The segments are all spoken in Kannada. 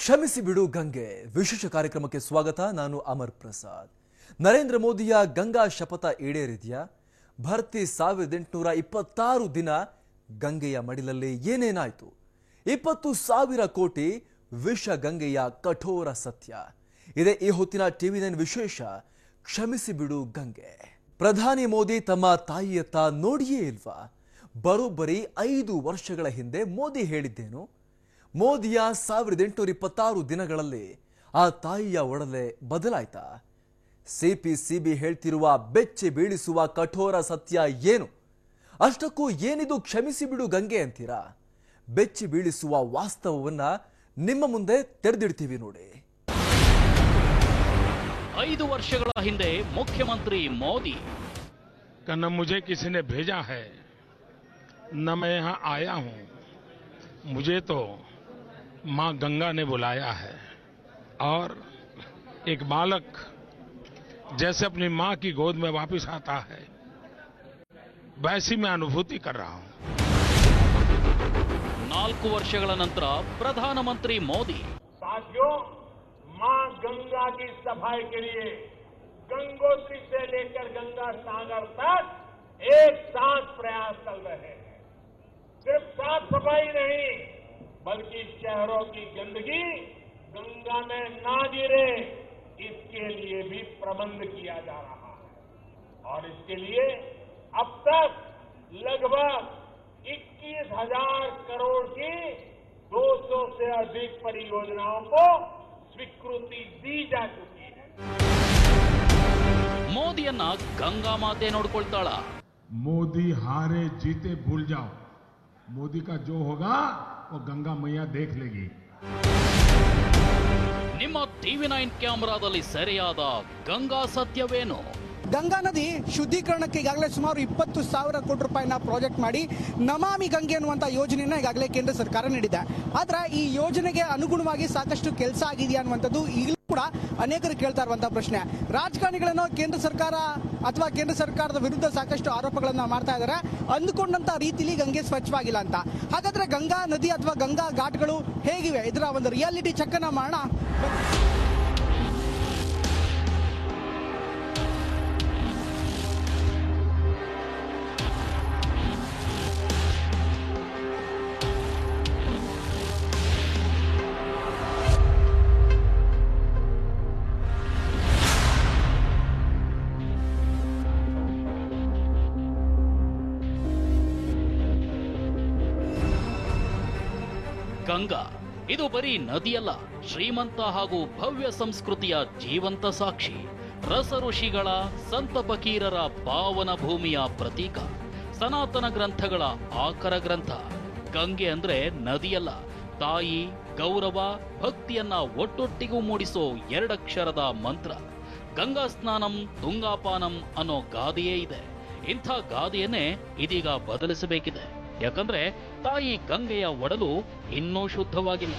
ಕ್ಷಮಿಸಿ ಬಿಡು ಗಂಗೆ ವಿಶೇಷ ಕಾರ್ಯಕ್ರಮಕ್ಕೆ ಸ್ವಾಗತ. ನಾನು ಅಮರ್ ಪ್ರಸಾದ್. ನರೇಂದ್ರ ಮೋದಿಯ ಗಂಗಾ ಶಪಥ ಈಡೇರಿದೆಯಾ? ಭರ್ತಿ 1826 ದಿನ ಗಂಗೆಯ ಮಡಿಲಲ್ಲಿ ಏನೇನಾಯಿತು? 20,000 ಕೋಟಿ ವಿಷ ಗಂಗೆಯ ಕಠೋರ ಸತ್ಯ ಇದೆ ಈ ಹೊತ್ತಿನ TV9 ವಿಶೇಷ ಕ್ಷಮಿಸಿ ಬಿಡು ಗಂಗೆ. ಪ್ರಧಾನಿ ಮೋದಿ ತಮ್ಮ ತಾಯಿಯತ್ತ ನೋಡಿಯೇ ಇಲ್ವಾ? ಬರೋಬ್ಬರಿ 5 ವರ್ಷಗಳ ಹಿಂದೆ ಮೋದಿ ಹೇಳಿದ್ದೇನು? ಮೋದಿಯ 1826 ದಿನಗಳಲ್ಲಿ ಆ ತಾಯಿಯ ಒಡಲೆ ಬದಲಾಯ್ತಾ? ಸಿಪಿ ಹೇಳ್ತಿರುವ ಬೆಚ್ಚಿ ಬೀಳಿಸುವ ಕಠೋರ ಸತ್ಯ ಏನು? ಅಷ್ಟಕ್ಕೂ ಏನಿದು ಕ್ಷಮಿಸಿ ಬಿಡು ಗಂಗೆ ಅಂತೀರಾ? ಬೆಚ್ಚಿ ಬೀಳಿಸುವ ವಾಸ್ತವವನ್ನ ನಿಮ್ಮ ಮುಂದೆ ತೆರೆದಿಡ್ತೀವಿ ನೋಡಿ. 5 ವರ್ಷಗಳ ಹಿಂದೆ ಮುಖ್ಯಮಂತ್ರಿ ಮೋದಿ न मुझे किसी ने भेजा है न मैं यहाँ आया हूँ, मुझे तो माँ गंगा ने बुलाया है और एक बालक जैसे अपनी माँ की गोद में वापस आता है वैसी मैं अनुभूति कर रहा हूँ. 4 ವರ್ಷಗಳ ನಂತರ ಪ್ರಧಾನಮಂತ್ರಿ ಮೋದಿ साथियों, मां गंगा की सफाई के लिए गंगोत्री से लेकर गंगा सागर तक एक साथ प्रयास कर रहे हैं. सिर्फ साफ सफाई नहीं बल्कि शहरों की गंदगी गंगा में ना गिरे इसके लिए भी प्रबंध किया जा रहा है और इसके लिए अब तक लगभग 21,000 करोड़ की 200 से अधिक परियोजनाओं को स्वीकृति दी जा चुकी है. ಮೋದಿಯನ್ನ ಗಂಗಾ ಮಾತೆ ನೋಡ್ಕೊಳ್ತಾಳ. मोदी हारे जीते भूल जाओ, मोदी का जो होगा वो गंगा मैया देख लेगी. ನಿಮ್ಮ TV9 ಕ್ಯಾಮೆರಾದಲ್ಲಿ ಸೆರೆಯಾದ ಗಂಗಾ ಸತ್ಯವೇನು? ಗಂಗಾ ನದಿ ಶುದ್ಧೀಕರಣಕ್ಕೆ ಈಗಾಗಲೇ ಸುಮಾರು 20,000 ಕೋಟಿ ರೂಪಾಯಿನ ಪ್ರಾಜೆಕ್ಟ್ ಮಾಡಿ ನಮಾಮಿ ಗಂಗೆ ಅನ್ನುವಂಥ ಯೋಜನೆಯನ್ನ ಈಗಾಗಲೇ ಕೇಂದ್ರ ಸರ್ಕಾರ ನೀಡಿದೆ. ಆದರೆ ಈ ಯೋಜನೆಗೆ ಅನುಗುಣವಾಗಿ ಸಾಕಷ್ಟು ಕೆಲಸ ಆಗಿದೆಯಾ ಅನ್ನುವಂಥದ್ದು ಈಗಲೂ ಕೂಡ ಅನೇಕರು ಕೇಳ್ತಾ ಇರುವಂತಹ ಪ್ರಶ್ನೆ. ರಾಜಕಾರಣಿಗಳನ್ನು ಕೇಂದ್ರ ಸರ್ಕಾರ ಅಥವಾ ಕೇಂದ್ರ ಸರ್ಕಾರದ ವಿರುದ್ಧ ಸಾಕಷ್ಟು ಆರೋಪಗಳನ್ನ ಮಾಡ್ತಾ ಇದ್ದಾರೆ. ಅಂದುಕೊಂಡಂತ ರೀತಿಲಿ ಗಂಗೆ ಸ್ವಚ್ಛವಾಗಿಲ್ಲ ಅಂತ. ಹಾಗಾದ್ರೆ ಗಂಗಾ ನದಿ ಅಥವಾ ಗಂಗಾ ಘಾಟ್ಗಳು ಹೇಗಿವೆ? ಇದರ ಒಂದು ರಿಯಾಲಿಟಿ ಚೆಕ್ ಅನ್ನ ಮಾಡೋಣ. ಗಂಗಾ ಇದು ಬರೀ ನದಿಯಲ್ಲ, ಶ್ರೀಮಂತ ಹಾಗೂ ಭವ್ಯ ಸಂಸ್ಕೃತಿಯ ಜೀವಂತ ಸಾಕ್ಷಿ. ರಸ ಋಷಿಗಳ, ಸಂತ ಫಕೀರರ ಪಾವನ ಭೂಮಿಯ ಪ್ರತೀಕ, ಸನಾತನ ಗ್ರಂಥಗಳ ಆಕರ ಗ್ರಂಥ. ಗಂಗೆ ಅಂದ್ರೆ ನದಿಯಲ್ಲ, ತಾಯಿ, ಗೌರವ, ಭಕ್ತಿಯನ್ನ ಒಟ್ಟೊಟ್ಟಿಗೂ ಮೂಡಿಸೋ 2 ಅಕ್ಷರದ ಮಂತ್ರ. ಗಂಗಾ ಸ್ನಾನಂ ತುಂಗಾಪಾನಂ ಅನ್ನೋ ಗಾದೆಯೇ ಇದೆ. ಇಂಥ ಗಾದೆಯನ್ನೇ ಇದೀಗ ಬದಲಿಸಬೇಕಿದೆ. ಯಾಕಂದ್ರೆ ತಾಯಿ ಗಂಗೆಯ ಒಡಲು ಇನ್ನೂ ಶುದ್ಧವಾಗಿಲ್ಲ.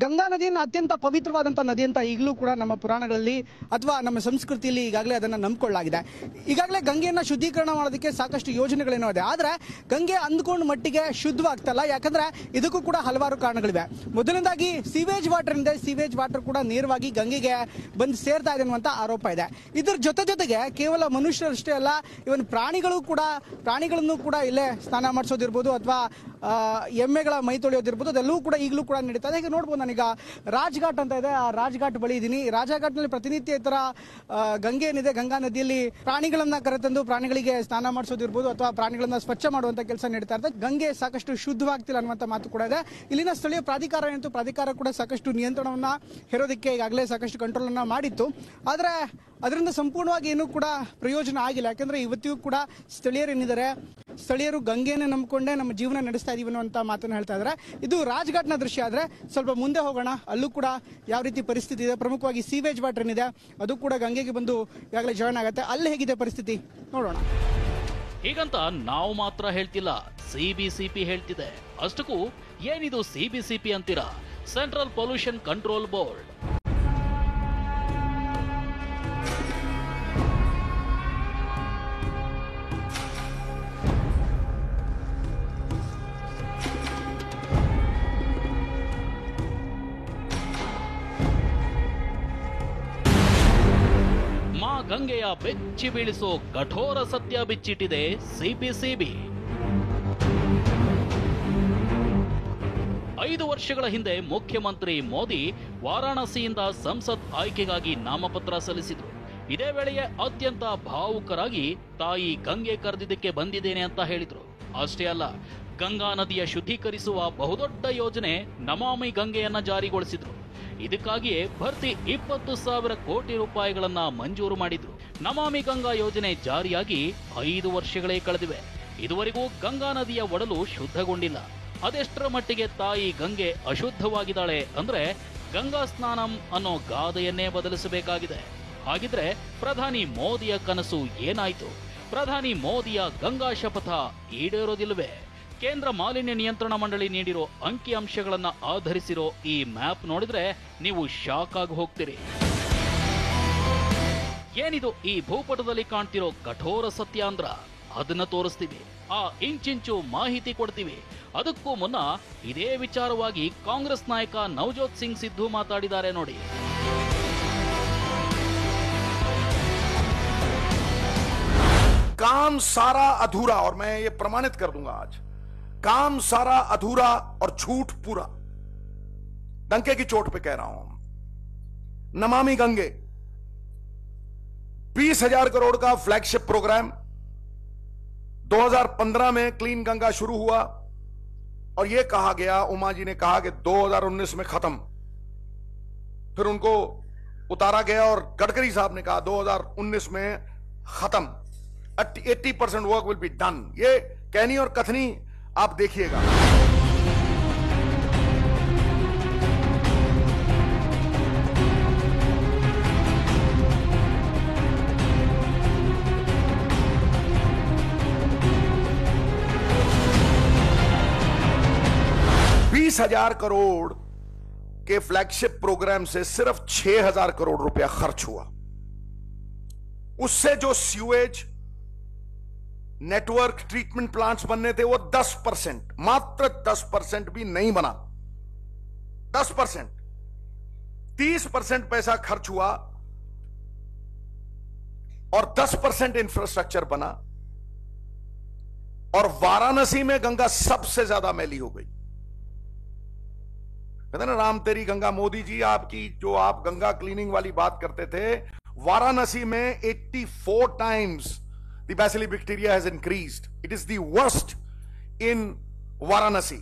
ಗಂಗಾ ನದಿಯನ್ನು ಅತ್ಯಂತ ಪವಿತ್ರವಾದಂಥ ನದಿ ಅಂತ ಈಗಲೂ ಕೂಡ ನಮ್ಮ ಪುರಾಣಗಳಲ್ಲಿ ಅಥವಾ ನಮ್ಮ ಸಂಸ್ಕೃತಿಯಲ್ಲಿ ಈಗಾಗಲೇ ಅದನ್ನು ನಂಬಿಕೊಳ್ಳಲಾಗಿದೆ. ಈಗಾಗಲೇ ಗಂಗೆಯನ್ನು ಶುದ್ಧೀಕರಣ ಮಾಡೋದಕ್ಕೆ ಸಾಕಷ್ಟು ಯೋಜನೆಗಳೇನೋ ಇದೆ. ಆದರೆ ಗಂಗೆ ಅಂದ್ಕೊಂಡ ಮಟ್ಟಿಗೆ ಶುದ್ಧವಾಗ್ತಲ್ಲ. ಯಾಕಂದ್ರೆ ಇದಕ್ಕೂ ಕೂಡ ಹಲವಾರು ಕಾರಣಗಳಿವೆ. ಮೊದಲನೇದಾಗಿ ಸೀವೇಜ್ ವಾಟರ್ ಇದೆ. ಸೀವೇಜ್ ವಾಟರ್ ಕೂಡ ನೇರವಾಗಿ ಗಂಗೆಗೆ ಬಂದು ಸೇರ್ತಾ ಇದೆ ಅನ್ನುವಂಥ ಆರೋಪ ಇದೆ. ಇದರ ಜೊತೆಗೆ ಕೇವಲ ಮನುಷ್ಯರಷ್ಟೇ ಅಲ್ಲ, ಇವನ್ ಪ್ರಾಣಿಗಳನ್ನು ಕೂಡ ಇಲ್ಲೇ ಸ್ನಾನ ಮಾಡಿಸೋದಿರ್ಬೋದು ಅಥವಾ ಎಮ್ಮೆಗಳ ಮೈ ತೊಳೆಯೋದಿರ್ಬೋದು, ಅದೆಲ್ಲವೂ ಕೂಡ ಈಗಲೂ ಕೂಡ ನಡೀತಾ ಇದೆ. ಈಗ ನೋಡ್ಬೋದು, ನಾನೀಗ ರಾಜ್ಘಾಟ್ ಅಂತ ಇದೆ, ಆ ರಾಜ್ಘಾಟ್ ಬಳಿ ಇದ್ದೀನಿ. ರಾಜ್ಘಾಟ್ನಲ್ಲಿ ಪ್ರತಿನಿತ್ಯ ಈ ತರ ಗಂಗೆ ಏನಿದೆ, ಗಂಗಾ ನದಿಯಲ್ಲಿ ಪ್ರಾಣಿಗಳನ್ನ ಕರೆತಂದು ಪ್ರಾಣಿಗಳಿಗೆ ಸ್ನಾನ ಮಾಡಿಸೋದಿರ್ಬೋದು ಅಥವಾ ಪ್ರಾಣಿಗಳನ್ನ ಸ್ವಚ್ಛ ಮಾಡುವಂತ ಕೆಲಸ ನಡೀತಾ ಇರ್ತದೆ. ಗಂಗೆ ಸಾಕಷ್ಟು ಶುದ್ಧವಾಗ್ತಿಲ್ಲ ಅನ್ನುವಂಥ ಮಾತು ಕೂಡ ಇದೆ. ಇಲ್ಲಿನ ಸ್ಥಳೀಯ ಪ್ರಾಧಿಕಾರ ಕೂಡ ಸಾಕಷ್ಟು ನಿಯಂತ್ರಣವನ್ನ ಹೇರೋದಕ್ಕೆ ಈಗಾಗಲೇ ಸಾಕಷ್ಟು ಕಂಟ್ರೋಲ್ ಅನ್ನ ಮಾಡಿತ್ತು. ಆದರೆ ಅದರಿಂದ ಸಂಪೂರ್ಣವಾಗಿ ಏನೂ ಕೂಡ ಪ್ರಯೋಜನ ಆಗಿಲ್ಲ. ಯಾಕಂದ್ರೆ ಇವತ್ತಿಗೂ ಕೂಡ ಸ್ಥಳೀಯರೇನಿದ್ದಾರೆ, ಸ್ಥಳೀಯರು ಗಂಗೆಯನ್ನು ನಂಬಿಕೊಂಡೇ ನಮ್ಮ ಜೀವನ ನಡೆಸ್ತಾ ಇದೀವಿ ಅನ್ನುವಂಥ ಮಾತನ್ನು ಹೇಳ್ತಾ ಇದ್ದಾರೆ. ಇದು ರಾಜ್ಘಾಟ್ನ ದೃಶ್ಯ. ಆದರೆ ಸ್ವಲ್ಪ ಮುಂದೆ ಹೋಗೋಣ, ಅಲ್ಲೂ ಕೂಡ ಯಾವ ರೀತಿ ಪರಿಸ್ಥಿತಿ ಇದೆ. ಪ್ರಮುಖವಾಗಿ ಸೀವೇಜ್ ವಾಟರ್ ಏನಿದೆ ಅದು ಕೂಡ ಗಂಗೆಗೆ ಬಂದು ಈಗಾಗಲೇ ಜಾಯ್ನ್ ಆಗುತ್ತೆ. ಅಲ್ಲಿ ಹೇಗಿದೆ ಪರಿಸ್ಥಿತಿ ನೋಡೋಣ. ಹೀಗಂತ ನಾವು ಮಾತ್ರ ಹೇಳ್ತಿಲ್ಲ, ಸಿಬಿಸಿಪಿ ಹೇಳ್ತಿದೆ. ಅಷ್ಟಕ್ಕೂ ಏನಿದು ಸಿಬಿಸಿಪಿ ಅಂತೀರಾ? Central pollution control board. ಗಂಗೆಯ ಬೆಚ್ಚಿ ಬೀಳಿಸೋ ಕಠೋರ ಸತ್ಯ ಬಿಚ್ಚಿಟ್ಟಿದೆ ಸಿಬಿಸಿಬಿ. 5 ವರ್ಷಗಳ ಹಿಂದೆ ಮುಖ್ಯಮಂತ್ರಿ ಮೋದಿ ವಾರಾಣಸಿಯಿಂದ ಸಂಸತ್ ಆಯ್ಕೆಗಾಗಿ ನಾಮಪತ್ರ ಸಲ್ಲಿಸಿದ್ರು. ಇದೇ ವೇಳೆಯೇ ಅತ್ಯಂತ ಭಾವುಕರಾಗಿ ತಾಯಿ ಗಂಗೆ ಕರೆದಿದ್ದಕ್ಕೆ ಬಂದಿದ್ದೇನೆ ಅಂತ ಹೇಳಿದ್ರು. ಅಷ್ಟೇ ಅಲ್ಲ, ಗಂಗಾ ನದಿಯ ಶುದ್ಧೀಕರಿಸುವ ಬಹುದೊಡ್ಡ ಯೋಜನೆ ನಮಾಮಿ ಗಂಗೆಯನ್ನ ಜಾರಿಗೊಳಿಸಿದ್ರು. ಇದಕ್ಕಾಗಿಯೇ ಭರ್ತಿ 20,000 ಕೋಟಿ ರೂಪಾಯಿಗಳನ್ನ ಮಂಜೂರು ಮಾಡಿದ್ರು. ನಮಾಮಿ ಗಂಗಾ ಯೋಜನೆ ಜಾರಿಯಾಗಿ 5 ವರ್ಷಗಳೇ ಕಳೆದಿವೆ. ಇದುವರೆಗೂ ಗಂಗಾ ನದಿಯ ಒಡಲು ಶುದ್ಧಗೊಂಡಿಲ್ಲ. ಅದೆಷ್ಟರ ಮಟ್ಟಿಗೆ ತಾಯಿ ಗಂಗೆ ಅಶುದ್ಧವಾಗಿದ್ದಾಳೆ ಅಂದ್ರೆ ಗಂಗಾ ಸ್ನಾನಂ ಅನ್ನೋ ಗಾದೆಯನ್ನೇ ಬದಲಿಸಬೇಕಾಗಿದೆ. ಹಾಗಿದ್ರೆ ಪ್ರಧಾನಿ ಮೋದಿಯ ಕನಸು ಏನಾಯ್ತು? ಪ್ರಧಾನಿ ಮೋದಿಯ ಗಂಗಾ ಶಪಥ ಈಡೇರೋದಿಲ್ವೇ? ಕೇಂದ್ರ ಮಾಲಿನ್ಯ ನಿಯಂತ್ರಣ ಮಂಡಳಿ ನೀಡಿರೋ ಅಂಕಿ ಅಂಶಗಳನ್ನ ಆಧರಿಸಿರೋ ಈ ಮ್ಯಾಪ್ ನೋಡಿದ್ರೆ ನೀವು ಶಾಕ್ ಆಗಿ ಹೋಗ್ತೀರಿ. ಏನಿದು ಈ ಭೂಪಟದಲ್ಲಿ ಕಾಣ್ತಿರೋ ಕಠೋರ ಸತ್ಯ ಅಂದ್ರ ಅದನ್ನ ತೋರಿಸ್ತೀವಿ. ಆ ಇಂಚಿಂಚು ಮಾಹಿತಿ ಕೊಡ್ತೀವಿ. ಅದಕ್ಕೂ ಮುನ್ನ ಇದೇ ವಿಚಾರವಾಗಿ ಕಾಂಗ್ರೆಸ್ ನಾಯಕ ನವಜೋತ್ ಸಿಂಗ್ ಸಿದ್ದು ಮಾತಾಡಿದ್ದಾರೆ ನೋಡಿ. काम सारा अधूरा, और मैं ये प्रमाणित कर दूंगा आज, काम सारा अधूरा और झूठ पूरा, डंके की चोट पे कह रहा हूं. नमामि गंगे 20,000 करोड़ का फ्लैगशिप प्रोग्राम 2015 में क्लीन गंगा शुरू हुआ और यह कहा गया, उमा जी ने कहा कि 2019 में खत्म. फिर उनको उतारा गया और गडकरी साहब ने कहा 2019 में खत्म. 80% वर्क विल बी डन. ये कहनी और कथनी आप देखिएगा. $20,000 करोड़ के फ्लैगशिप प्रोग्राम से सिर्फ 6,000 करोड़ रुपया खर्च हुआ. उससे जो सीवेज नेटवर्क ट्रीटमेंट प्लांट्स बनने थे वो 10%, मात्र 10% भी नहीं बना. 10%, 30% पैसा खर्च हुआ और 10% इंफ्रास्ट्रक्चर बना. और वाराणसी में गंगा सबसे ज्यादा मैली हो गई. कहते ना, राम तेरी गंगा. मोदी जी, आपकी जो आप गंगा क्लीनिंग वाली बात करते थे, वाराणसी में 84 times the bacillus bacteria has increased. It is the worst in Varanasi.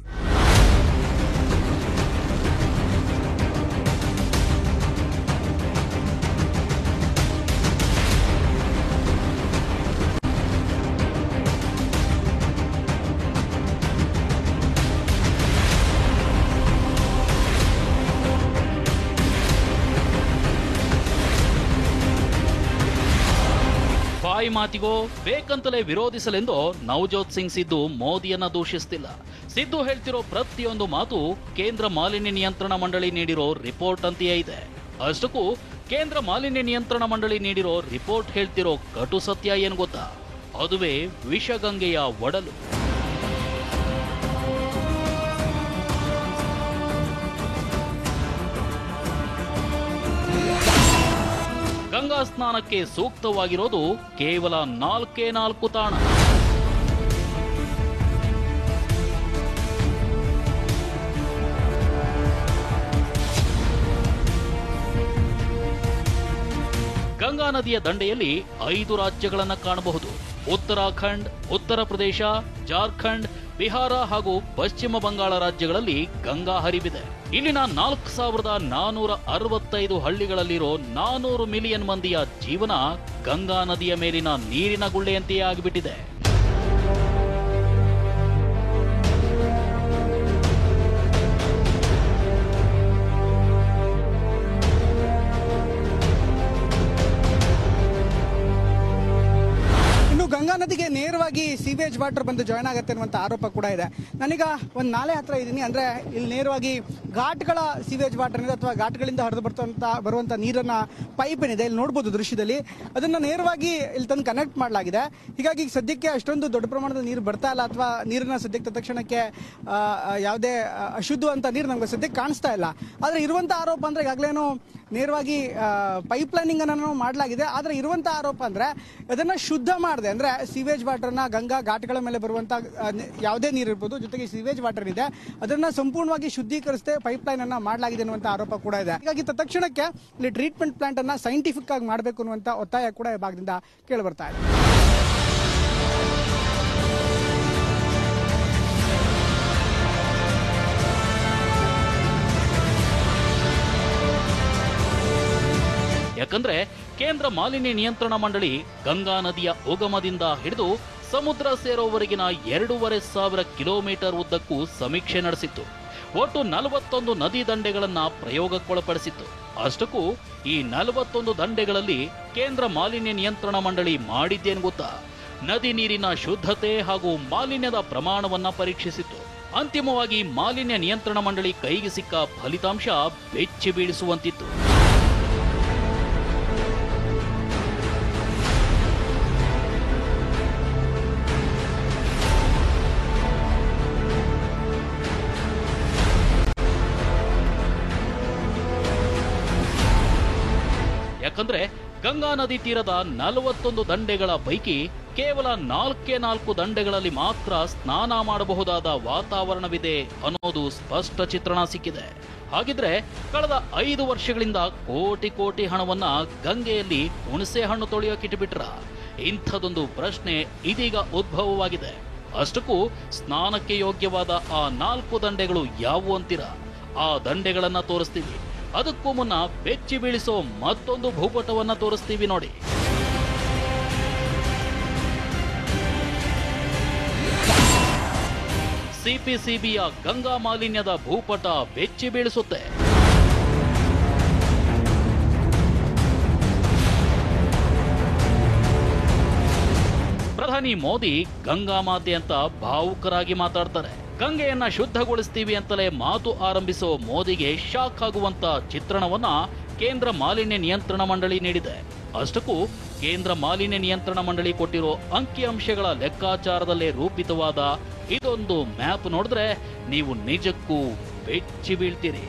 ಬಾಯಿ ಮಾತಿಗೋ ಬೇಕಂತಲೇ ವಿರೋಧಿಸಲೆಂದು ನವಜೋತ್ ಸಿಂಗ್ ಸಿದ್ದು ಮೋದಿಯನ್ನ ದೂಷಿಸ್ತಿಲ್ಲ. ಸಿದ್ದು ಹೇಳ್ತಿರೋ ಪ್ರತಿಯೊಂದು ಮಾತು ಕೇಂದ್ರ ಮಾಲಿನ್ಯ ನಿಯಂತ್ರಣ ಮಂಡಳಿ ನೀಡಿರೋ ರಿಪೋರ್ಟ್ ಅಂತೆಯೇ ಇದೆ. ಅಷ್ಟಕ್ಕೂ ಕೇಂದ್ರ ಮಾಲಿನ್ಯ ನಿಯಂತ್ರಣ ಮಂಡಳಿ ನೀಡಿರೋ ರಿಪೋರ್ಟ್ ಹೇಳ್ತಿರೋ ಕಟು ಸತ್ಯ ಏನು ಗೊತ್ತಾ? ಅದುವೇ ವಿಷಗಂಗೆಯ ಒಡಲು. ಗಂಗಾ ಸ್ನಾನಕ್ಕೆ ಸೂಕ್ತವಾಗಿರೋದು ಕೇವಲ 4 ತಾಣ. ಗಂಗಾ ನದಿಯ ದಂಡೆಯಲ್ಲಿ 5 ರಾಜ್ಯಗಳನ್ನ ಕಾಣಬಹುದು. ಉತ್ತರಾಖಂಡ್, ಉತ್ತರ ಪ್ರದೇಶ, ಜಾರ್ಖಂಡ್, ಬಿಹಾರ ಹಾಗೂ ಪಶ್ಚಿಮ ಬಂಗಾಳ ರಾಜ್ಯಗಳಲ್ಲಿ ಗಂಗಾ ಹರಿವಿದೆ. ಇಲ್ಲಿನ 4,465 ಹಳ್ಳಿಗಳಲ್ಲಿರೋ 400 ಮಿಲಿಯನ್ ಮಂದಿಯ ಜೀವನ ಗಂಗಾ ನದಿಯ ಮೇಲಿನ ನೀರಿನ ಗುಳ್ಳೆಯಂತೆಯೇ ಆಗಿಬಿಟ್ಟಿದೆ. ಗಂಗಾ ನದಿಗೆ ನೇರವಾಗಿ ಸೀವೇಜ್ ವಾಟರ್ ಬಂದು ಜಾಯ್ನ್ ಆಗುತ್ತೆ ಅನ್ನುವಂಥ ಆರೋಪ ಕೂಡ ಇದೆ. ನಾನೀಗ ಒಂದು ನಾಲೆ ಹತ್ರ ಇದ್ದೀನಿ. ಅಂದರೆ ಇಲ್ಲಿ ನೇರವಾಗಿ ಘಾಟ್ಗಳ ಸೀವೇಜ್ ವಾಟರ್ ಇದೆ ಅಥವಾ ಘಾಟ್ಗಳಿಂದ ಹರಿದು ಬರುವಂಥ ನೀರನ್ನ ಪೈಪ್ ಏನಿದೆ ಇಲ್ಲಿ ನೋಡ್ಬೋದು ದೃಶ್ಯದಲ್ಲಿ, ಅದನ್ನು ನೇರವಾಗಿ ಇಲ್ಲಿ ತಂದು ಕನೆಕ್ಟ್ ಮಾಡಲಾಗಿದೆ. ಹೀಗಾಗಿ ಸದ್ಯಕ್ಕೆ ಅಷ್ಟೊಂದು ದೊಡ್ಡ ಪ್ರಮಾಣದ ನೀರು ಬರ್ತಾ ಇಲ್ಲ ಅಥವಾ ನೀರನ್ನ ಸದ್ಯಕ್ಕೆ ತಕ್ಷಣಕ್ಕೆ ಯಾವುದೇ ಅಶುದ್ಧ ಅಂತ ನೀರು ನಮ್ಗೆ ಸದ್ಯಕ್ಕೆ ಕಾಣಿಸ್ತಾ ಇಲ್ಲ. ಆದರೆ ಇರುವಂಥ ಆರೋಪ ಅಂದರೆ ಈಗಾಗಲೇನು ನೇರವಾಗಿ ಪೈಪ್ ಲೈನಿಂಗ್ ಅನ್ನು ಮಾಡಲಾಗಿದೆ. ಆದರೆ ಇರುವಂಥ ಆರೋಪ ಅಂದರೆ ಅದನ್ನು ಶುದ್ಧ ಮಾಡಿದೆ, ಅಂದರೆ ಸೀವೇಜ್ ವಾಟರ್ನ ಗಂಗಾ ಘಾಟ್ಗಳ ಮೇಲೆ ಬರುವಂಥ ಯಾವುದೇ ನೀರು ಇರ್ಬೋದು, ಜೊತೆಗೆ ಸೀವೇಜ್ ವಾಟರ್ ಇದೆ ಅದನ್ನು ಸಂಪೂರ್ಣವಾಗಿ ಶುದ್ಧೀಕರಿಸದೆ ಪೈಪ್ ಲೈನ್ ಅನ್ನು ಮಾಡಲಾಗಿದೆ ಅನ್ನುವಂಥ ಆರೋಪ ಕೂಡ ಇದೆ. ಹೀಗಾಗಿ ತಕ್ಷಣಕ್ಕೆ ಇಲ್ಲಿ ಟ್ರೀಟ್ಮೆಂಟ್ ಪ್ಲಾಂಟ್ ಅನ್ನು ಸೈಂಟಿಫಿಕ್ ಆಗಿ ಮಾಡಬೇಕು ಅನ್ನುವಂಥ ಒತ್ತಾಯ ಕೂಡ ಈ ಭಾಗದಿಂದ ಕೇಳಿಬರ್ತಾ ಇದೆ. ಯಾಕಂದ್ರೆ ಕೇಂದ್ರ ಮಾಲಿನ್ಯ ನಿಯಂತ್ರಣ ಮಂಡಳಿ ಗಂಗಾ ನದಿಯ ಉಗಮದಿಂದ ಹಿಡಿದು ಸಮುದ್ರ ಸೇರೋವರೆಗಿನ 2,500 ಕಿಲೋಮೀಟರ್ ಉದ್ದಕ್ಕೂ ಸಮೀಕ್ಷೆ ನಡೆಸಿತ್ತು. ಒಟ್ಟು 41 ನದಿ ದಂಡೆಗಳನ್ನ ಪ್ರಯೋಗಕ್ಕೊಳಪಡಿಸಿತ್ತು. ಅಷ್ಟಕ್ಕೂ ಈ 41 ದಂಡೆಗಳಲ್ಲಿ ಕೇಂದ್ರ ಮಾಲಿನ್ಯ ನಿಯಂತ್ರಣ ಮಂಡಳಿ ಮಾಡಿದ್ದೇನು ಗೊತ್ತಾ? ನದಿ ನೀರಿನ ಶುದ್ಧತೆ ಹಾಗೂ ಮಾಲಿನ್ಯದ ಪ್ರಮಾಣವನ್ನ ಪರೀಕ್ಷಿಸಿತ್ತು. ಅಂತಿಮವಾಗಿ ಮಾಲಿನ್ಯ ನಿಯಂತ್ರಣ ಮಂಡಳಿ ಕೈಗೆ ಸಿಕ್ಕ ಫಲಿತಾಂಶ ಬೆಚ್ಚಿ ಬೀಳಿಸುವಂತಿತ್ತು. ಯಾಕಂದ್ರೆ ಗಂಗಾ ನದಿ ತೀರದ 41 ದಂಡೆಗಳ ಪೈಕಿ ಕೇವಲ 4 ದಂಡೆಗಳಲ್ಲಿ ಮಾತ್ರ ಸ್ನಾನ ಮಾಡಬಹುದಾದ ವಾತಾವರಣವಿದೆ ಅನ್ನೋದು ಸ್ಪಷ್ಟ ಚಿತ್ರಣ ಸಿಕ್ಕಿದೆ. ಹಾಗಿದ್ರೆ ಕಳೆದ 5 ವರ್ಷಗಳಿಂದ ಕೋಟಿ ಹಣವನ್ನ ಗಂಗೆಯಲ್ಲಿ ಹುಣಸೆ ಹಣ್ಣು ತೊಳೆಯೋಕಿಟ್ಬಿಟ್ರ? ಇಂಥದೊಂದು ಪ್ರಶ್ನೆ ಇದೀಗ ಉದ್ಭವವಾಗಿದೆ. ಅಷ್ಟಕ್ಕೂ ಸ್ನಾನಕ್ಕೆ ಯೋಗ್ಯವಾದ ಆ 4 ದಂಡೆಗಳು ಯಾವುವು ಅಂತೀರಾ? ಆ ದಂಡೆಗಳನ್ನ ತೋರಿಸ್ತೀವಿ. ಅದಕ್ಕೂ ಮುನ್ನ ಬೆಚ್ಚಿ ಬೀಳಿಸೋ ಮತ್ತೊಂದು ಭೂಪಟವನ್ನ ತೋರಿಸ್ತೀವಿ ನೋಡಿ. ಸಿಪಿಸಿಬಿಯ ಗಂಗಾ ಮಾಲಿನ್ಯದ ಭೂಪಟ ಬೆಚ್ಚಿ ಬೀಳಿಸುತ್ತೆ. ಪ್ರಧಾನಿ ಮೋದಿ ಗಂಗಾ ಮಾತೆ ಅಂತ ಭಾವುಕರಾಗಿ ಮಾತಾಡ್ತಾರೆ. ಗಂಗೆಯನ್ನ ಶುದ್ಧಗೊಳಿಸ್ತೀವಿ ಅಂತಲೇ ಮಾತು ಆರಂಭಿಸೋ ಮೋದಿಗೆ ಶಾಕ್ ಆಗುವಂತ ಚಿತ್ರಣವನ್ನ ಕೇಂದ್ರ ಮಾಲಿನ್ಯ ನಿಯಂತ್ರಣ ಮಂಡಳಿ ನೀಡಿದೆ. ಅಷ್ಟಕ್ಕೂ ಕೇಂದ್ರ ಮಾಲಿನ್ಯ ನಿಯಂತ್ರಣ ಮಂಡಳಿ ಕೊಟ್ಟಿರೋ ಅಂಕಿಅಂಶಗಳ ಲೆಕ್ಕಾಚಾರದಲ್ಲೇ ರೂಪಿತವಾದ ಇದೊಂದು ಮ್ಯಾಪ್ ನೋಡಿದ್ರೆ ನೀವು ನಿಜಕ್ಕೂ ಬೆಚ್ಚಿ ಬೀಳ್ತೀರಿ.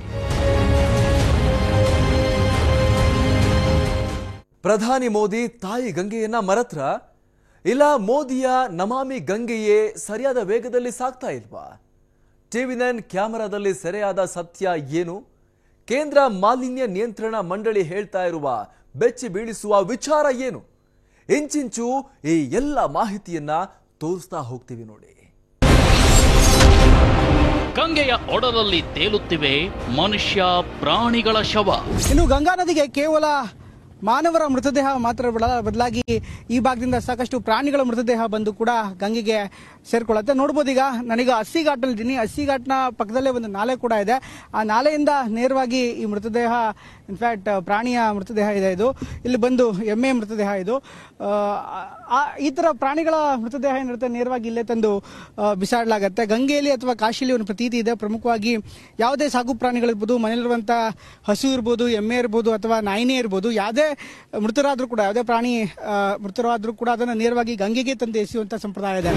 ಪ್ರಧಾನಿ ಮೋದಿ ತಾಯಿ ಗಂಗೆಯನ್ನ ಮರೆತ್ರ? ಇಲ್ಲ ಮೋದಿಯ ನಮಾಮಿ ಗಂಗೆಯೇ ಸರಿಯಾದ ವೇಗದಲ್ಲಿ ಸಾಗ್ತಾ ಇಲ್ವಾ? ಟಿವಿ9 ಕ್ಯಾಮೆರಾದಲ್ಲಿ ಸೆರೆಯಾದ ಸತ್ಯ ಏನು? ಕೇಂದ್ರ ಮಾಲಿನ್ಯ ನಿಯಂತ್ರಣ ಮಂಡಳಿ ಹೇಳ್ತಾ ಇರುವ ಬೆಚ್ಚಿ ಬೀಳಿಸುವ ವಿಚಾರ ಏನು? ಇಂಚಿಂಚು ಈ ಎಲ್ಲ ಮಾಹಿತಿಯನ್ನ ತೋರಿಸ್ತಾ ಹೋಗ್ತೀವಿ ನೋಡಿ. ಗಂಗೆಯ ಒಡಲಲ್ಲಿ ತೇಲುತ್ತಿವೆ ಮನುಷ್ಯ ಪ್ರಾಣಿಗಳ ಶವ. ಇನ್ನು ಗಂಗಾ ನದಿಗೆ ಕೇವಲ ಮಾನವರ ಮೃತದೇಹ ಮಾತ್ರ ಬದಲಾಗಿ ಈ ಭಾಗದಿಂದ ಸಾಕಷ್ಟು ಪ್ರಾಣಿಗಳ ಮೃತದೇಹ ಬಂದು ಕೂಡ ಗಂಗೆಗೆ ಸೇರ್ಕೊಳ್ಳುತ್ತೆ. ನೋಡ್ಬೋದು, ಈಗ ನಾನೀಗ ಅಸ್ಸಿ ಘಾಟಲ್ಲಿದ್ದೀನಿ. ಅಸ್ಸಿ ಘಾಟ್ನ ಪಕ್ಕದಲ್ಲೇ ಒಂದು ನಾಲೆ ಕೂಡ ಇದೆ. ಆ ನಾಲೆಯಿಂದ ನೇರವಾಗಿ ಈ ಮೃತದೇಹ, ಇನ್ಫ್ಯಾಕ್ಟ್ ಪ್ರಾಣಿಯ ಮೃತದೇಹ ಇದೆ, ಇದು ಇಲ್ಲಿ ಬಂದು ಎಮ್ಮೆ ಮೃತದೇಹ ಇದು. ಈ ಥರ ಪ್ರಾಣಿಗಳ ಮೃತದೇಹ ಏನಿರುತ್ತೆ ನೇರವಾಗಿ ಇಲ್ಲೇ ತಂದು ಬಿಸಾಡಲಾಗತ್ತೆ. ಗಂಗೆಯಲ್ಲಿ ಅಥವಾ ಕಾಶಿಯಲ್ಲಿ ಒಂದು ಪ್ರತೀತಿ ಇದೆ. ಪ್ರಮುಖವಾಗಿ ಯಾವುದೇ ಸಾಕು ಪ್ರಾಣಿಗಳಿರ್ಬೋದು, ಮನೆಯಲ್ಲಿರುವಂಥ ಹಸು ಇರ್ಬೋದು, ಎಮ್ಮೆ ಇರ್ಬೋದು ಅಥವಾ ನಾಯಿನೇ ಇರ್ಬೋದು, ಯಾವುದೇ ಮೃತರಾದ್ರೂ ಕೂಡ, ಯಾವುದೇ ಪ್ರಾಣಿ ಮೃತರಾದ್ರೂ ಕೂಡ ಅದನ್ನು ನೇರವಾಗಿ ಗಂಗೆಗೆ ತಂದು ಎಸೆಯುವಂಥ ಸಂಪ್ರದಾಯ ಇದೆ.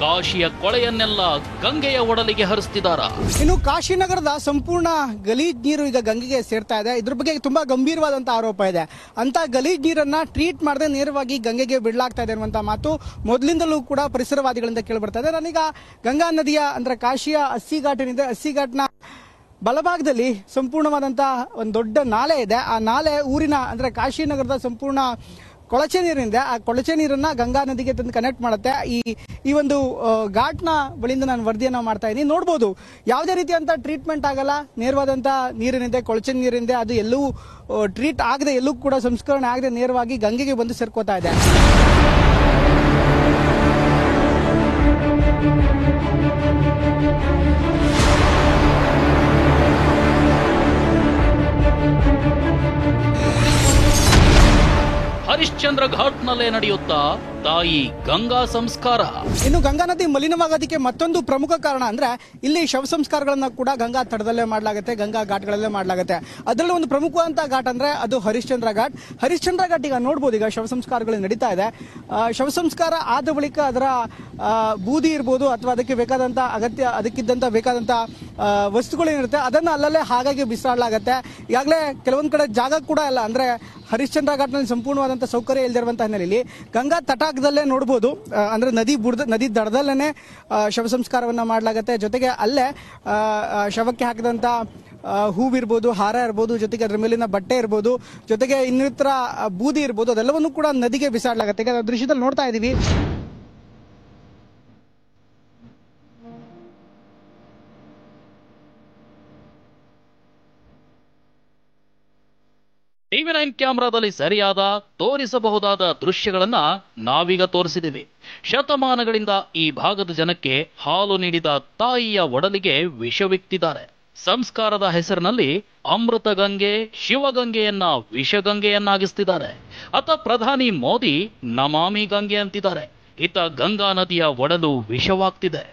ಕಾಶಿಯ ಕೊಳೆಯನ್ನೆಲ್ಲ ಗಂಗೆಯ ಒಡಲಿಗೆ ಹರಿಸ್ತಿದಾರ. ಇನ್ನು ಕಾಶಿನಗರದ ಸಂಪೂರ್ಣ ಗಲೀಜ್ ನೀರು ಈಗ ಗಂಗೆಗೆ ಸೇರ್ತಾ ಇದೆ. ಇದ್ರ ಬಗ್ಗೆ ತುಂಬಾ ಗಂಭೀರವಾದಂತ ಆರೋಪ ಇದೆ. ಅಂತ ಗಲೀಜ್ ನೀರನ್ನ ಟ್ರೀಟ್ ಮಾಡದೆ ನೇರವಾಗಿ ಗಂಗೆಗೆ ಬಿಡಲಾಗ್ತಾ ಇದೆ ಅನ್ನುವಂತ ಮಾತು ಮೊದಲಿಂದಲೂ ಕೂಡ ಪರಿಸರವಾದಿಗಳಿಂದ ಕೇಳಿಬರ್ತಾ ಇದೆ. ನಾನೀಗ ಗಂಗಾ ನದಿಯ ಅಂದ್ರೆ ಕಾಶಿಯ ಅಸ್ಸಿ ಘಾಟ್ ಏನಿದೆ, ಅಸ್ಸಿ ಘಾಟ್ನ ಬಲಭಾಗದಲ್ಲಿ ಸಂಪೂರ್ಣವಾದಂತಹ ಒಂದು ದೊಡ್ಡ ನಾಲೆ ಇದೆ. ಆ ನಾಲೆ ಊರಿನ ಅಂದ್ರೆ ಕಾಶಿನಗರದ ಸಂಪೂರ್ಣ ಕೊಳಚೆ ನೀರಿನಿಂದ ಆ ಕೊಳಚೆ ನೀರನ್ನ ಗಂಗಾ ನದಿಗೆ ತಂದು ಕನೆಕ್ಟ್ ಮಾಡುತ್ತೆ. ಈ ಒಂದು ಘಾಟ್ನ ಬಳಿಯಿಂದ ನಾನು ವರದಿಯನ್ನ ಮಾಡ್ತಾ ಇದ್ದೀನಿ. ನೋಡ್ಬೋದು, ಯಾವುದೇ ರೀತಿಯಂತ ಟ್ರೀಟ್ಮೆಂಟ್ ಆಗಲ್ಲ. ನೇರವಾದಂತ ನೀರೇನಿದೆ, ಕೊಳಚೆ ನೀರಿನಿಂದ ಅದು ಎಲ್ಲೂ ಟ್ರೀಟ್ ಆಗದೆ, ಎಲ್ಲೂ ಕೂಡ ಸಂಸ್ಕರಣೆ ಆಗದೆ ನೇರವಾಗಿ ಗಂಗೆಗೆ ಬಂದು ಸೇರ್ಕೋತಾ ಇದೆ. ಹರಿಶ್ಚಂದ್ರ ಘಾಟ್ನಲ್ಲೇ ನಡೆಯುತ್ತಾ ತಾಯಿ ಗಂಗಾ ಸಂಸ್ಕಾರ. ಇನ್ನು ಗಂಗಾ ನದಿ ಮಲಿನವಾಗೋದಕ್ಕೆ ಮತ್ತೊಂದು ಪ್ರಮುಖ ಕಾರಣ ಅಂದ್ರೆ ಇಲ್ಲಿ ಶವ ಸಂಸ್ಕಾರಗಳನ್ನ ಕೂಡ ಗಂಗಾ ತಟದಲ್ಲೇ ಮಾಡಲಾಗುತ್ತೆ, ಗಂಗಾ ಘಾಟ್ಗಳಲ್ಲೇ ಮಾಡಲಾಗುತ್ತೆ. ಅದರಲ್ಲಿ ಒಂದು ಪ್ರಮುಖವಾದಂತಹ ಘಾಟ್ ಅಂದ್ರೆ ಅದು ಹರಿಶ್ಚಂದ್ರ ಘಾಟ್. ಹರಿಶ್ಚಂದ್ರ ಘಾಟ್ ಈಗ ನೋಡ್ಬೋದು, ಈಗ ಶವ ಸಂಸ್ಕಾರಗಳು ನಡೀತಾ ಇದೆ. ಶವ ಸಂಸ್ಕಾರ ಆದ ಬಳಿಕ ಅದರ ಬೂದಿ ಇರ್ಬೋದು ಅಥವಾ ಅದಕ್ಕೆ ಬೇಕಾದಂತ ಅದಕ್ಕಿದ್ದಂತ ಬೇಕಾದಂತ ವಸ್ತುಗಳೇನಿರುತ್ತೆ ಅದನ್ನ ಅಲ್ಲಲ್ಲೇ ಹಾಗಾಗಿ ಬಿಸಾಡಲಾಗುತ್ತೆ. ಈಗಾಗಲೇ ಕೆಲವೊಂದ್ ಕಡೆ ಜಾಗ ಕೂಡ ಇಲ್ಲ, ಅಂದ್ರೆ ಹರಿಶ್ಚಂದ್ರ ಘಾಟ್ನಲ್ಲಿ ಸಂಪೂರ್ಣವಾದಂತಹ ಸೌಕರ್ಯ ಇಲ್ಲದಿರುವಂತಹ ಹಿನ್ನೆಲೆಯಲ್ಲಿ ಗಂಗಾ ತಟಾಕದಲ್ಲೇ ನೋಡಬಹುದು, ಅಂದ್ರೆ ನದಿ ದಡದಲ್ಲೇ ಶವ ಸಂಸ್ಕಾರವನ್ನ ಮಾಡಲಾಗುತ್ತೆ. ಜೊತೆಗೆ ಅಲ್ಲೇ ಶವಕ್ಕೆ ಹಾಕಿದಂತ ಹೂವಿರ್ಬೋದು, ಹಾರ ಇರ್ಬೋದು, ಜೊತೆಗೆ ಅದರ ಮೇಲಿನ ಬಟ್ಟೆ ಇರ್ಬೋದು, ಜೊತೆಗೆ ಇನ್ನಿತರ ಬೂದಿ ಇರ್ಬೋದು, ಅದೆಲ್ಲವನ್ನು ಕೂಡ ನದಿಗೆ ಬಿಸಾಡಲಾಗುತ್ತೆ. ಈಗ ದೃಶ್ಯದಲ್ಲಿ ನೋಡ್ತಾ ಇದೀವಿ. TV9 ಕ್ಯಾಮೆರಾದಲ್ಲಿ ಸರಿಯಾದ ತೋರಿಸಬಹುದಾದ ದೃಶ್ಯಗಳನ್ನ ನಾವೀಗ ತೋರಿಸಿದ್ದೀವಿ. ಶತಮಾನಗಳಿಂದ ಈ ಭಾಗದ ಜನಕ್ಕೆ ಹಾಲು ನೀಡಿದ ತಾಯಿಯ ಒಡಲಿಗೆ ವಿಷವಿಕ್ತಿದ್ದಾರೆ. ಸಂಸ್ಕಾರದ ಹೆಸರಿನಲ್ಲಿ ಅಮೃತ ಗಂಗೆ, ಶಿವಗಂಗೆಯನ್ನ ವಿಷಗಂಗೆಯನ್ನಾಗಿಸ್ತಿದ್ದಾರೆ. ಅತ ಪ್ರಧಾನಿ ಮೋದಿ ನಮಾಮಿ ಗಂಗೆ ಅಂತಿದ್ದಾರೆ. ಇತ್ತ ಗಂಗಾ ನದಿಯ ಒಡಲು ವಿಷವಾಗ್ತಿದೆ.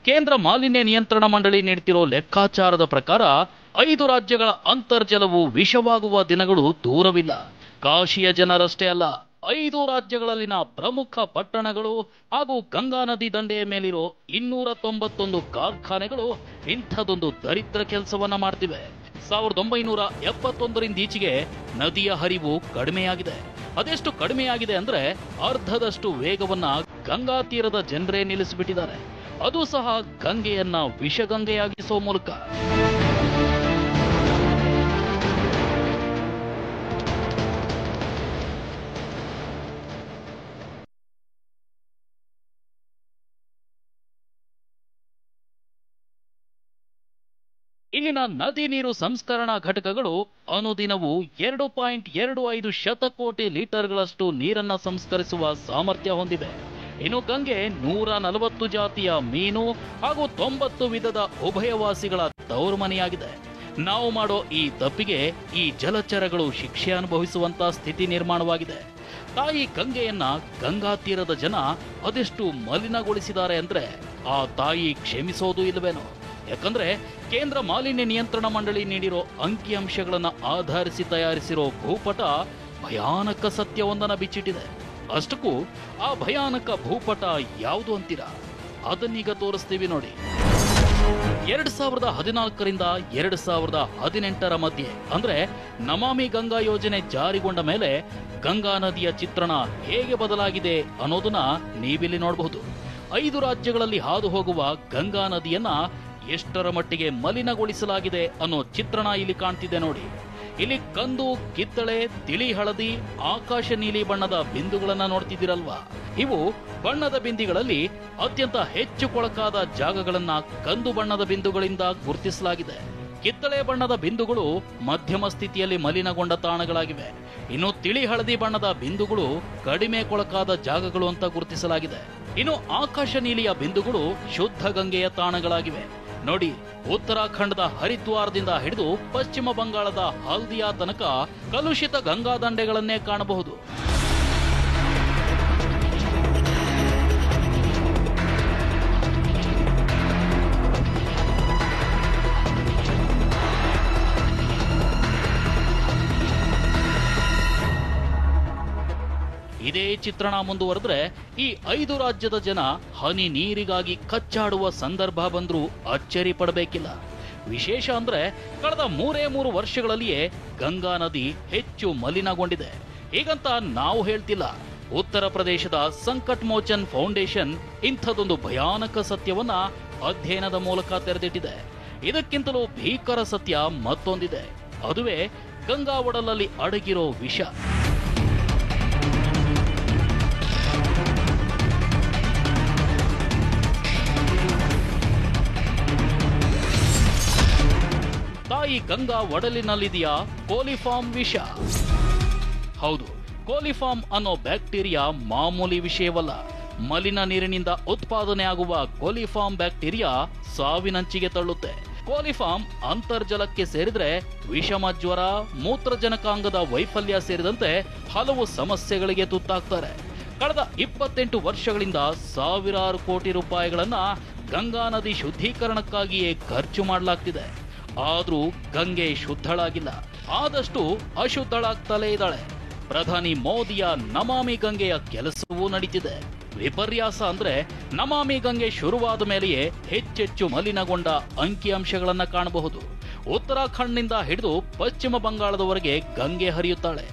ಕೇಂದ್ರ ಮಾಲಿನ್ಯ ನಿಯಂತ್ರಣ ಮಂಡಳಿ ನೀಡುತ್ತಿರೋ ಲೆಕ್ಕಾಚಾರದ ಪ್ರಕಾರ 5 ರಾಜ್ಯಗಳ ಅಂತರ್ಜಲವು ವಿಷವಾಗುವ ದಿನಗಳು ದೂರವಿಲ್ಲ. ಕಾಶಿಯ ಜನರಷ್ಟೇ ಅಲ್ಲ, 5 ರಾಜ್ಯಗಳಲ್ಲಿನ ಪ್ರಮುಖ ಪಟ್ಟಣಗಳು ಹಾಗೂ ಗಂಗಾ ನದಿ ದಂಡೆಯ ಮೇಲಿರೋ 291 ಕಾರ್ಖಾನೆಗಳು ಇಂಥದೊಂದು ದರಿದ್ರ ಕೆಲಸವನ್ನ ಮಾಡ್ತಿವೆ. 1971 ಈಚೆಗೆ ನದಿಯ ಹರಿವು ಕಡಿಮೆಯಾಗಿದೆ. ಅದೆಷ್ಟು ಕಡಿಮೆಯಾಗಿದೆ ಅಂದ್ರೆ ಅರ್ಧದಷ್ಟು ವೇಗವನ್ನ ಗಂಗಾ ತೀರದ ಜನರೇ ನಿಲ್ಲಿಸಿಬಿಟ್ಟಿದ್ದಾರೆ. ಅದು ಸಹ ಗಂಗೆಯನ್ನ ವಿಷಗಂಗೆಯಾಗಿಸೋ ಮೂಲಕ. ಇಲ್ಲಿನ ನದಿ ನೀರು ಸಂಸ್ಕರಣಾ ಘಟಕಗಳು ಅನುದಿನವೂ 2.25 ಶತಕೋಟಿ ಲೀಟರ್ಗಳಷ್ಟು ನೀರನ್ನ ಸಂಸ್ಕರಿಸುವ ಸಾಮರ್ಥ್ಯ ಹೊಂದಿವೆ. ಇನ್ನು ಗಂಗೆ 140 ಜಾತಿಯ ಮೀನು ಹಾಗೂ 90 ವಿಧದ ಉಭಯವಾಸಿಗಳ ತವರುಮನೆಯಾಗಿದೆ. ನಾವು ಮಾಡೋ ಈ ತಪ್ಪಿಗೆ ಈ ಜಲಚರಗಳು ಶಿಕ್ಷೆ ಅನುಭವಿಸುವಂತ ಸ್ಥಿತಿ ನಿರ್ಮಾಣವಾಗಿದೆ. ತಾಯಿ ಗಂಗೆಯನ್ನ ಗಂಗಾ ತೀರದ ಜನ ಅದೆಷ್ಟು ಮಲಿನಗೊಳಿಸಿದ್ದಾರೆ ಅಂದ್ರೆ ಆ ತಾಯಿ ಕ್ಷಮಿಸೋದು ಇಲ್ಲವೇನೋ. ಯಾಕಂದ್ರೆ ಕೇಂದ್ರ ಮಾಲಿನ್ಯ ನಿಯಂತ್ರಣ ಮಂಡಳಿ ನೀಡಿರೋ ಅಂಕಿಅಂಶಗಳನ್ನ ಆಧರಿಸಿ ತಯಾರಿಸಿರೋ ಭೂಪಟ ಭಯಾನಕ ಸತ್ಯವೊಂದನ್ನ ಬಿಚ್ಚಿಟ್ಟಿದೆ. ಅಷ್ಟಕ್ಕೂ ಆ ಭಯಾನಕ ಭೂಪಟ ಯಾವುದು ಅಂತೀರಾ? ಅದನ್ನೀಗ ತೋರಿಸ್ತೀವಿ ನೋಡಿ. 2014ರಿಂದ 2018 ಮಧ್ಯೆ ಅಂದ್ರೆ ನಮಾಮಿ ಗಂಗಾ ಯೋಜನೆ ಜಾರಿಗೊಂಡ ಮೇಲೆ ಗಂಗಾ ನದಿಯ ಚಿತ್ರಣ ಹೇಗೆ ಬದಲಾಗಿದೆ ಅನ್ನೋದನ್ನ ನೀವಿಲ್ಲಿ ನೋಡಬಹುದು. 5 ರಾಜ್ಯಗಳಲ್ಲಿ ಹಾದು ಹೋಗುವ ಗಂಗಾ ನದಿಯನ್ನ ಎಷ್ಟರ ಮಟ್ಟಿಗೆ ಮಲಿನಗೊಳಿಸಲಾಗಿದೆ ಅನ್ನೋ ಚಿತ್ರಣ ಇಲ್ಲಿ ಕಾಣ್ತಿದೆ ನೋಡಿ. ಇಲ್ಲಿ ಕಂದು, ಕಿತ್ತಳೆ, ತಿಳಿ ಹಳದಿ, ಆಕಾಶ ನೀಲಿ ಬಣ್ಣದ ಬಿಂದುಗಳನ್ನ ನೋಡ್ತಿದ್ದೀರಲ್ವಾ? ಇವು ಬಣ್ಣದ ಬಿಂದಿಗಳಲ್ಲಿ ಅತ್ಯಂತ ಹೆಚ್ಚು ಕೊಳಕಾದ ಜಾಗಗಳನ್ನ ಕಂದು ಬಣ್ಣದ ಬಿಂದುಗಳಿಂದ ಗುರುತಿಸಲಾಗಿದೆ. ಕಿತ್ತಳೆ ಬಣ್ಣದ ಬಿಂದುಗಳು ಮಧ್ಯಮ ಸ್ಥಿತಿಯಲ್ಲಿ ಮಲಿನಗೊಂಡ ತಾಣಗಳಾಗಿವೆ. ಇನ್ನು ತಿಳಿ ಹಳದಿ ಬಣ್ಣದ ಬಿಂದುಗಳು ಕಡಿಮೆ ಕೊಳಕಾದ ಜಾಗಗಳು ಅಂತ ಗುರುತಿಸಲಾಗಿದೆ. ಇನ್ನು ಆಕಾಶ ನೀಲಿಯ ಬಿಂದುಗಳು ಶುದ್ಧ ಗಂಗೆಯ ತಾಣಗಳಾಗಿವೆ. ನೋಡಿ, ಉತ್ತರಾಖಂಡದ ಹರಿದ್ವಾರದಿಂದ ಹಿಡಿದು ಪಶ್ಚಿಮ ಬಂಗಾಳದ ಹಲ್ದಿಯಾ ತನಕ ಕಲುಷಿತ ಗಂಗಾ ದಂಡೆಗಳನ್ನೇ ಕಾಣಬಹುದು. ಇದೇ ಚಿತ್ರಣ ಮುಂದುವರೆದ್ರೆ ಈ 5 ರಾಜ್ಯದ ಜನ ಹನಿ ನೀರಿಗಾಗಿ ಕಚ್ಚಾಡುವ ಸಂದರ್ಭ ಬಂದ್ರೂ ಅಚ್ಚರಿ ಪಡಬೇಕಿಲ್ಲ. ವಿಶೇಷ ಅಂದ್ರೆ ಕಳೆದ 3 ವರ್ಷಗಳಲ್ಲಿಯೇ ಗಂಗಾ ನದಿ ಹೆಚ್ಚು ಮಲಿನಗೊಂಡಿದೆ. ಹೀಗಂತ ನಾವು ಹೇಳ್ತಿಲ್ಲ. ಉತ್ತರ ಪ್ರದೇಶದ ಸಂಕಟ್ ಮೋಚನ್ ಫೌಂಡೇಶನ್ ಇಂಥದೊಂದು ಭಯಾನಕ ಸತ್ಯವನ್ನ ಅಧ್ಯಯನದ ಮೂಲಕ ತೆರೆದಿಟ್ಟಿದೆ. ಇದಕ್ಕಿಂತಲೂ ಭೀಕರ ಸತ್ಯ ಮತ್ತೊಂದಿದೆ. ಅದುವೇ ಗಂಗಾ ಒಡಲಲ್ಲಿ ಅಡಗಿರೋ ವಿಷ. ತಾಯಿ ಗಂಗಾ ಒಡಲಿನಲ್ಲಿದೆಯಾ ಕೋಲಿಫಾರ್ಮ್ ವಿಷ? ಹೌದು, ಕೋಲಿಫಾರ್ಮ್ ಅನ್ನೋ ಬ್ಯಾಕ್ಟೀರಿಯಾ ಮಾಮೂಲಿ ವಿಷಯವಲ್ಲ. ಮಲಿನ ನೀರಿನಿಂದ ಉತ್ಪಾದನೆ ಆಗುವ ಕೋಲಿಫಾರ್ಮ್ ಬ್ಯಾಕ್ಟೀರಿಯಾ ಸಾವಿನಂಚಿಗೆ ತಳ್ಳುತ್ತೆ. ಕೋಲಿಫಾರ್ಮ್ ಅಂತರ್ಜಲಕ್ಕೆ ಸೇರಿದ್ರೆ ವಿಷಮ ಜ್ವರ, ಮೂತ್ರಜನಕಾಂಗದ ವೈಫಲ್ಯ ಸೇರಿದಂತೆ ಹಲವು ಸಮಸ್ಯೆಗಳಿಗೆ ತುತ್ತಾಗ್ತಾರೆ. ಕಳೆದ 28 ವರ್ಷಗಳಿಂದ ಸಾವಿರಾರು ಕೋಟಿ ರೂಪಾಯಿಗಳನ್ನ ಗಂಗಾ ನದಿ ಶುದ್ಧೀಕರಣಕ್ಕಾಗಿಯೇ ಖರ್ಚು ಮಾಡಲಾಗ್ತಿದೆ. ಆದ್ರೂ ಗಂಗೆ ಶುದ್ಧಳಾಗಿಲ್ಲ, ಆದಷ್ಟು ಅಶುದ್ಧಳಾಗ್ತಲೇ ಇದ್ದಾಳೆ. ಪ್ರಧಾನಿ ಮೋದಿಯ ನಮಾಮಿ ಗಂಗೆಯ ಕೆಲಸವೂ ನಡೀತಿದೆ. ವಿಪರ್ಯಾಸ ಅಂದ್ರೆ ನಮಾಮಿ ಗಂಗೆ ಶುರುವಾದ ಮೇಲೆಯೇ ಹೆಚ್ಚೆಚ್ಚು ಮಲಿನಗೊಂಡ ಅಂಕಿಅಂಶಗಳನ್ನ ಕಾಣಬಹುದು. ಉತ್ತರಾಖಂಡ್ನಿಂದ ಹಿಡಿದು ಪಶ್ಚಿಮ ಬಂಗಾಳದವರೆಗೆ ಗಂಗೆ ಹರಿಯುತ್ತಾಳೆ.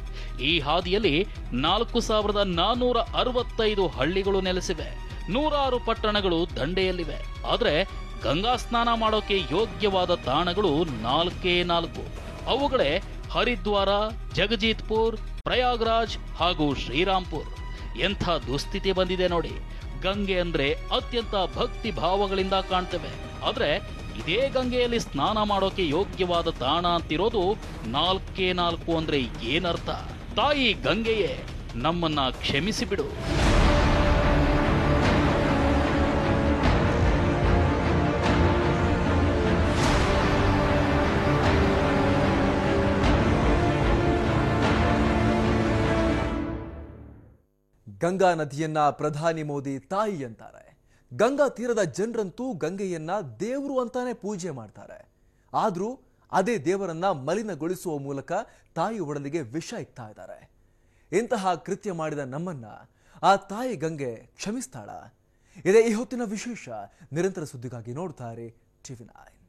ಈ ಹಾದಿಯಲ್ಲಿ 4465 ಹಳ್ಳಿಗಳು ನೆಲೆಸಿವೆ. 100 ಪಟ್ಟಣಗಳು ದಂಡೆಯಲ್ಲಿವೆ. ಆದ್ರೆ ಗಂಗಾ ಸ್ನಾನ ಮಾಡೋಕೆ ಯೋಗ್ಯವಾದ ತಾಣಗಳು 4 ಅವುಗಳೇ ಹರಿದ್ವಾರ, ಜಗಜೀತ್ಪುರ್, ಪ್ರಯಾಗ್ರಾಜ್ ಹಾಗೂ ಶ್ರೀರಾಂಪುರ್. ಎಂಥ ದುಸ್ಥಿತಿ ಬಂದಿದೆ ನೋಡಿ. ಗಂಗೆ ಅಂದ್ರೆ ಅತ್ಯಂತ ಭಕ್ತಿ ಭಾವಗಳಿಂದ ಕಾಣ್ತೇವೆ. ಆದ್ರೆ ಇದೇ ಗಂಗೆಯಲ್ಲಿ ಸ್ನಾನ ಮಾಡೋಕೆ ಯೋಗ್ಯವಾದ ತಾಣ ಅಂತಿರೋದು 4 ಅಂದ್ರೆ ಏನರ್ಥ? ತಾಯಿ ಗಂಗೆಯೇ ನಮ್ಮನ್ನ ಕ್ಷಮಿಸಿಬಿಡು. ಗಂಗಾ ನದಿಯನ್ನ ಪ್ರಧಾನಿ ಮೋದಿ ತಾಯಿ ಅಂತಾರೆ. ಗಂಗಾ ತೀರದ ಜನರಂತೂ ಗಂಗೆಯನ್ನ ದೇವರು ಅಂತಾನೆ ಪೂಜೆ ಮಾಡ್ತಾರೆ. ಆದ್ರೂ ಅದೇ ದೇವರನ್ನ ಮಲಿನಗೊಳಿಸುವ ಮೂಲಕ ತಾಯಿ ಒಡಲಿಗೆ ವಿಷ ಇಕ್ತಾ ಇದ್ದಾರೆ. ಇಂತಹ ಕೃತ್ಯ ಮಾಡಿದ ನಮ್ಮನ್ನ ಆ ತಾಯಿ ಗಂಗೆ ಕ್ಷಮಿಸ್ತಾಳ? ಇದೇ ಈ ಹೊತ್ತಿನ ವಿಶೇಷ. ನಿರಂತರ ಸುದ್ದಿಗಾಗಿ ನೋಡ್ತಾರೆ TV9.